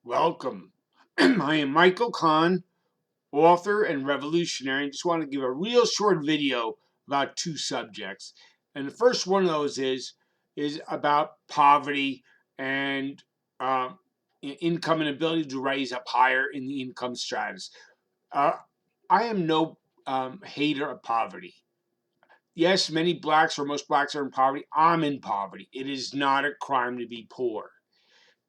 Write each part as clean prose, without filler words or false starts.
Welcome. I am Michael Kahn, author and revolutionary. I just want to give a real short video about two subjects. And the first one of those is about poverty and uh, income and ability to raise up higher in the income stratus. Uh, I am no hater of poverty. Yes, many blacks or most blacks are in poverty. I'm in poverty. It is not a crime to be poor.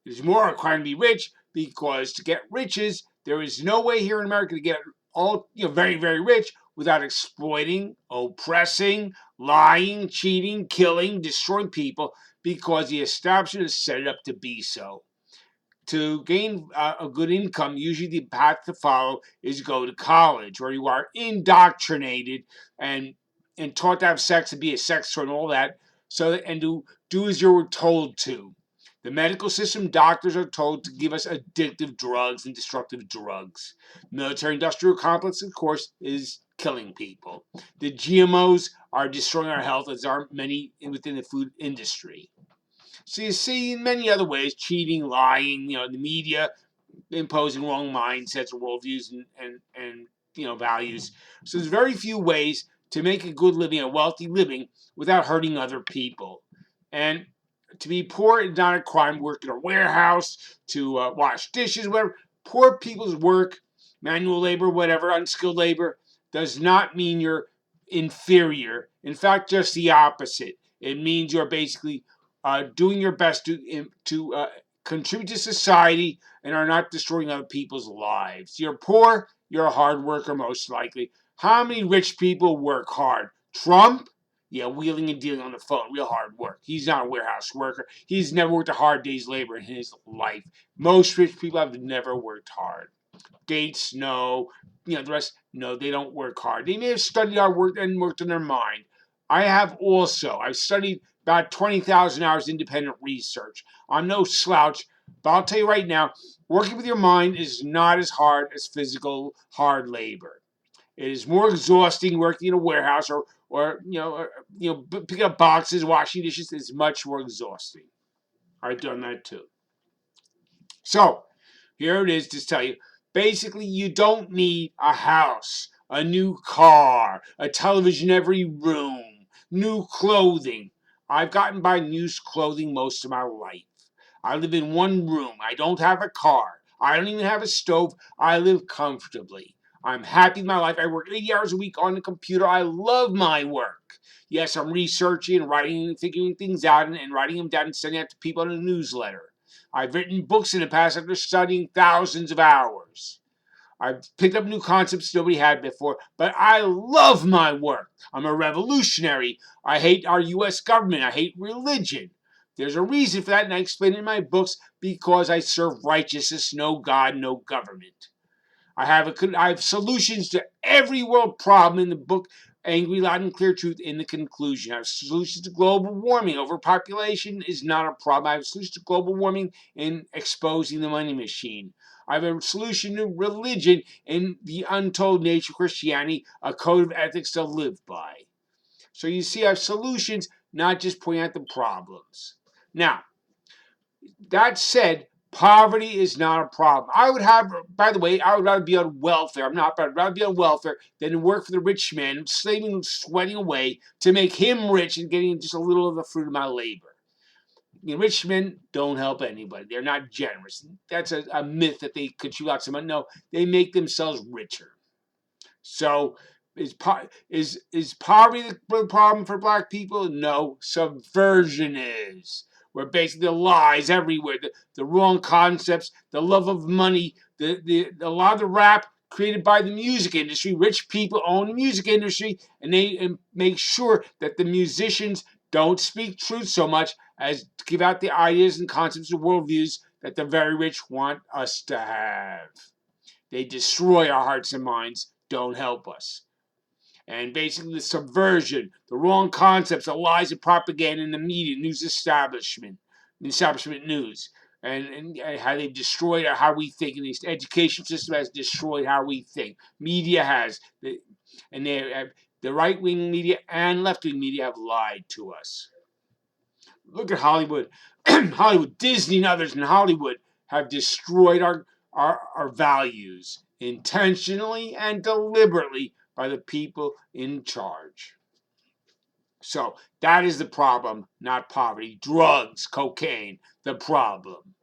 It is more a crime to be rich because to get riches, there is no way here in America to get all very, very rich without exploiting, oppressing, lying, cheating, killing, destroying people because the establishment has set it up to be so. To gain a good income, usually the path to follow is go to college, where you are indoctrinated and taught to have sex and be a sex toy and all that, and to do as you're told to. The medical system, doctors are told to give us addictive drugs and destructive drugs. Military industrial complex, of course, is killing people. The GMOs are destroying our health, as are many within the food industry. So you see in many other ways, cheating, lying, the media imposing wrong mindsets and worldviews and values. So there's very few ways to make a good living, a wealthy living, without hurting other people. And to be poor is not a crime. Work in a warehouse, to wash dishes, whatever. Poor people's work, manual labor, whatever, unskilled labor, does not mean you're inferior. In fact, just the opposite. It means you're basically doing your best to contribute to society and are not destroying other people's lives. You're poor, you're a hard worker, most likely. How many rich people work hard? Trump? Yeah, wheeling and dealing on the phone, real hard work. He's not a warehouse worker. He's never worked a hard day's labor in his life. Most rich people have never worked hard. Gates, no. The rest, no, they don't work hard. They may have studied hard work and worked in their mind. I have also. I've studied about 20,000 hours independent research. I'm no slouch, but I'll tell you right now, working with your mind is not as hard as physical hard labor. It is more exhausting working in a warehouse or picking up boxes, washing dishes. It's much more exhausting. I've done that too. So here it is to tell you. Basically, you don't need a house, a new car, a television every room, new clothing. I've gotten by new clothing most of my life. I live in one room. I don't have a car. I don't even have a stove. I live comfortably. I'm happy with my life. I work 80 hours a week on the computer. I love my work. Yes, I'm researching and writing and figuring things out and writing them down and sending out to people in a newsletter. I've written books in the past after studying thousands of hours. I've picked up new concepts nobody had before, but I love my work. I'm a revolutionary. I hate our U.S. government. I hate religion. There's a reason for that, and I explain it in my books because I serve righteousness, no God, no government. I have solutions to every world problem in the book, Angry, Loud, and Clear Truth, in the conclusion. I have solutions to global warming. Overpopulation is not a problem. I have solutions to global warming in exposing the money machine. I have a solution to religion in the untold nature of Christianity, a code of ethics to live by. So you see, I have solutions, not just pointing out the problems. Now, that said, poverty is not a problem. By the way, I would rather be on welfare. I'm not, but I'd rather be on welfare than to work for the rich man, slaving and sweating away to make him rich and getting just a little of the fruit of my labor. Rich men don't help anybody. They're not generous. That's a myth that they could chew out someone. No, they make themselves richer. So is poverty the problem for black people? No, subversion is. Where basically the lies everywhere, the wrong concepts, the love of money, a lot of the rap created by the music industry. Rich people own the music industry, and they make sure that the musicians don't speak truth so much as to give out the ideas and concepts and worldviews that the very rich want us to have. They destroy our hearts and minds, don't help us. And basically the subversion, the wrong concepts, the lies and propaganda in the media, news establishment, the establishment news, and how they've destroyed how we think, and the education system has destroyed how we think. Media has, and the right-wing media and left-wing media have lied to us. Look at Hollywood. Hollywood, Disney and others in Hollywood have destroyed our values intentionally and deliberately by the people in charge. So that is the problem, not poverty. Drugs, cocaine, the problem.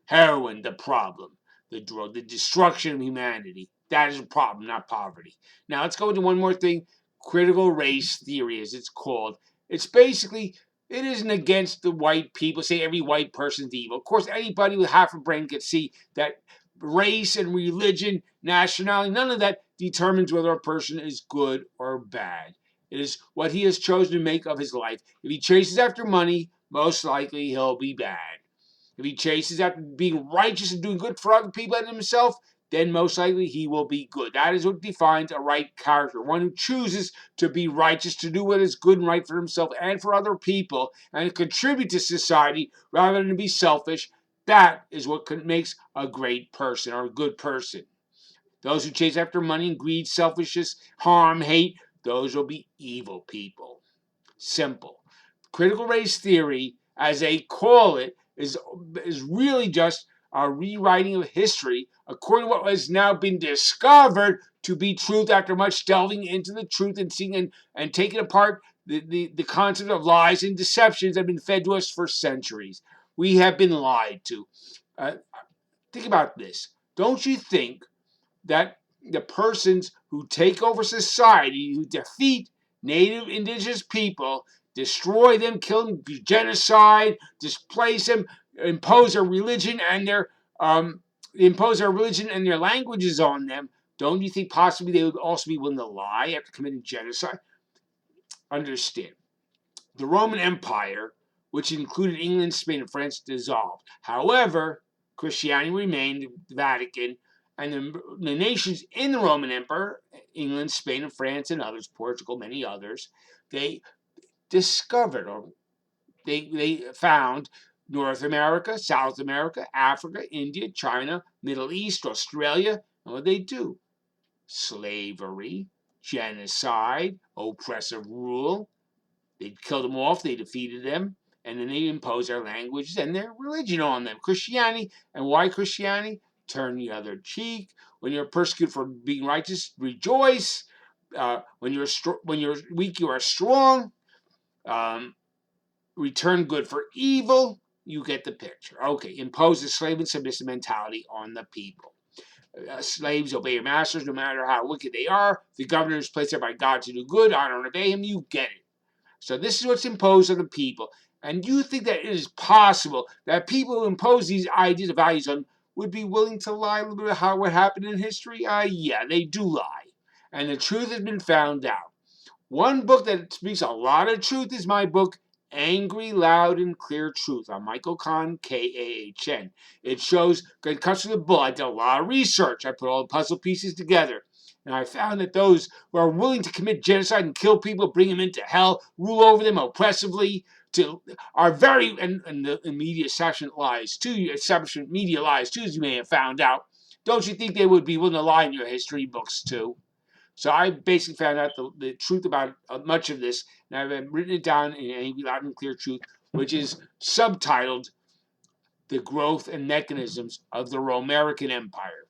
Heroin, the problem. The drug, the destruction of humanity. That is a problem, not poverty. Now let's go into one more thing. Critical race theory, as it's called. It's basically, it isn't against the white people, say every white person's evil. Of course, anybody with half a brain can see that race and religion, nationality, none of that determines whether a person is good or bad. It is what he has chosen to make of his life. If he chases after money, most likely he'll be bad. If he chases after being righteous and doing good for other people and himself, then most likely he will be good. That is what defines a right character. One who chooses to be righteous, to do what is good and right for himself and for other people, and contribute to society rather than to be selfish. That is what makes a great person or a good person. Those who chase after money and greed, selfishness, harm, hate, those will be evil people. Simple. Critical race theory, as they call it, is really just a rewriting of history according to what has now been discovered to be truth after much delving into the truth and seeing and taking apart the concept of lies and deceptions that have been fed to us for centuries. We have been lied to. Uh, think about this. Don't you think that the persons who take over society, who defeat native indigenous people, destroy them, kill them, genocide, displace them, impose their religion and their languages on them, don't you think possibly they would also be willing to lie after committing genocide? Understand. The Roman Empire, which included England, Spain, and France, dissolved. However, Christianity remained, the Vatican, and the nations in the Roman Empire, England, Spain, and France, and others, Portugal, many others, they discovered or they found North America, South America, Africa, India, China, Middle East, Australia. And what they do? Slavery, genocide, oppressive rule. They killed them off, they defeated them, and then they imposed their languages and their religion on them. Christianity. And why Christianity? Turn the other cheek. When you're persecuted for being righteous, rejoice. When you're weak, you are strong. Return good for evil. You get the picture. Okay, impose a slave and submissive mentality on the people. Slaves obey your masters no matter how wicked they are. The governor is placed there by God to do good, honor and obey him. You get it. So this is what's imposed on the people. And you think that it is possible that people who impose these ideas and values on would be willing to lie a little bit about what happened in history? Yeah, they do lie. And the truth has been found out. One book that speaks a lot of truth is my book, Angry, Loud, and Clear Truth. I'm Michael Kahn, Kahn. It shows, it comes from the book. I did a lot of research. I put all the puzzle pieces together. And I found that those who are willing to commit genocide and kill people, bring them into hell, rule over them oppressively, are very, and the media establishment lies too, establishment media lies too, as you may have found out. Don't you think they would be willing to lie in your history books too? So I basically found out the truth about much of this, and I've written it down in Angry, Loud, and Clear Truth, which is subtitled The Growth and Mechanisms of the Romerican Empire.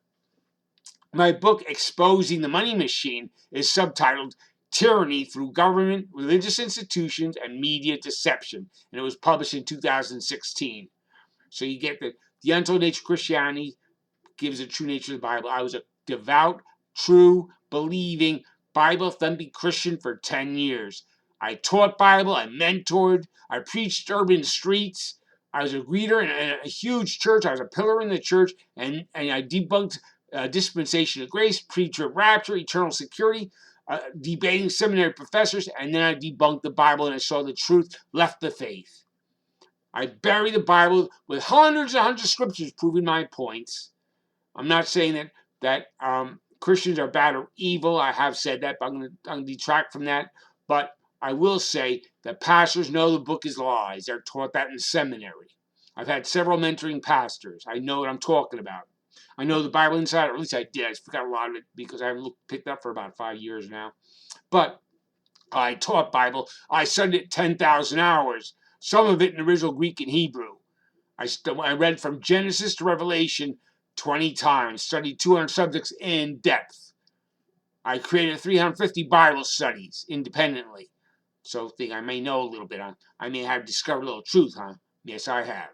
My book, Exposing the Money Machine, is subtitled Tyranny Through Government, Religious Institutions, and Media Deception, and it was published in 2016. So you get the untold nature of Christianity gives the true nature of the Bible. I was a devout, true, believing, Bible-thumping Christian for 10 years. I taught Bible, I mentored, I preached urban streets. I was a greeter in a huge church. I was a pillar in the church, and I debunked dispensation of grace, preacher of rapture, eternal security, debating seminary professors, and then I debunked the Bible and I saw the truth, left the faith. I buried the Bible with hundreds and hundreds of scriptures proving my points. I'm not saying that Christians are bad or evil. I have said that, but I'm going to detract from that. But I will say that pastors know the book is lies. They're taught that in seminary. I've had several mentoring pastors. I know what I'm talking about. I know the Bible inside, or at least I did. I forgot a lot of it because I haven't picked up for about 5 years now. But I taught Bible. I studied it 10,000 hours, some of it in original Greek and Hebrew. I read from Genesis to Revelation 20 times, studied 200 subjects in depth. I created 350 Bible studies independently. So think I may know a little bit on. I may have discovered a little truth, huh? Yes, I have.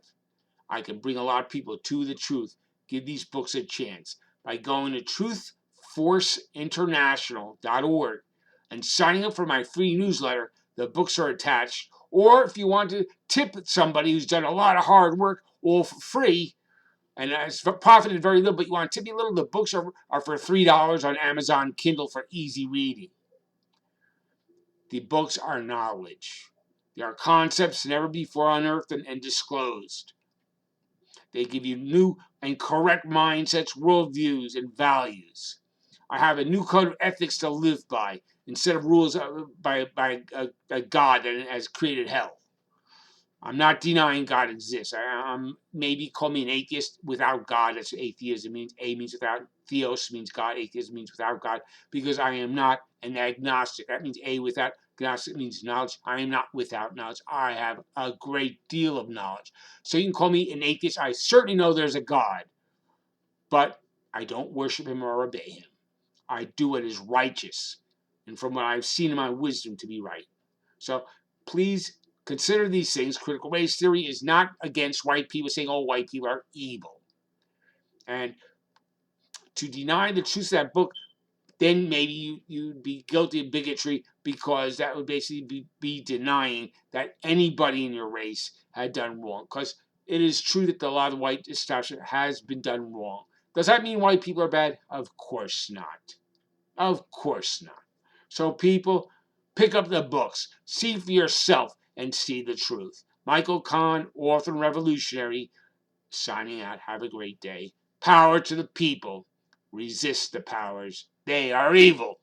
I can bring a lot of people to the truth. Give these books a chance by going to truthforceinternational.org and signing up for my free newsletter. The books are attached. Or if you want to tip somebody who's done a lot of hard work, all for free, and has profited very little, but you want to tip me a little, the books are for $3 on Amazon Kindle for easy reading. The books are knowledge. They are concepts never before unearthed and disclosed. They give you new and correct mindsets, worldviews, and values. I have a new code of ethics to live by instead of rules by a God that has created hell. I'm not denying God exists. I'm maybe call me an atheist without God. That's atheism means. A means without. Theos means God. Atheism means without God. Because I am not an agnostic. That means A without. Agnostic means knowledge. I am not without knowledge. I have a great deal of knowledge. So you can call me an atheist. I certainly know there's a God, but I don't worship him or obey him. I do what is righteous, and from what I've seen in my wisdom to be right. So please consider these things. Critical race theory is not against white people saying all white people are evil. And to deny the truth of that book, then maybe you'd be guilty of bigotry, because that would basically be denying that anybody in your race had done wrong. Because it is true that a lot of white establishment has been done wrong. Does that mean white people are bad? Of course not. Of course not. So people, pick up the books, see for yourself, and see the truth. Michael Kahn, author and revolutionary, signing out. Have a great day. Power to the people. Resist the powers. They are evil.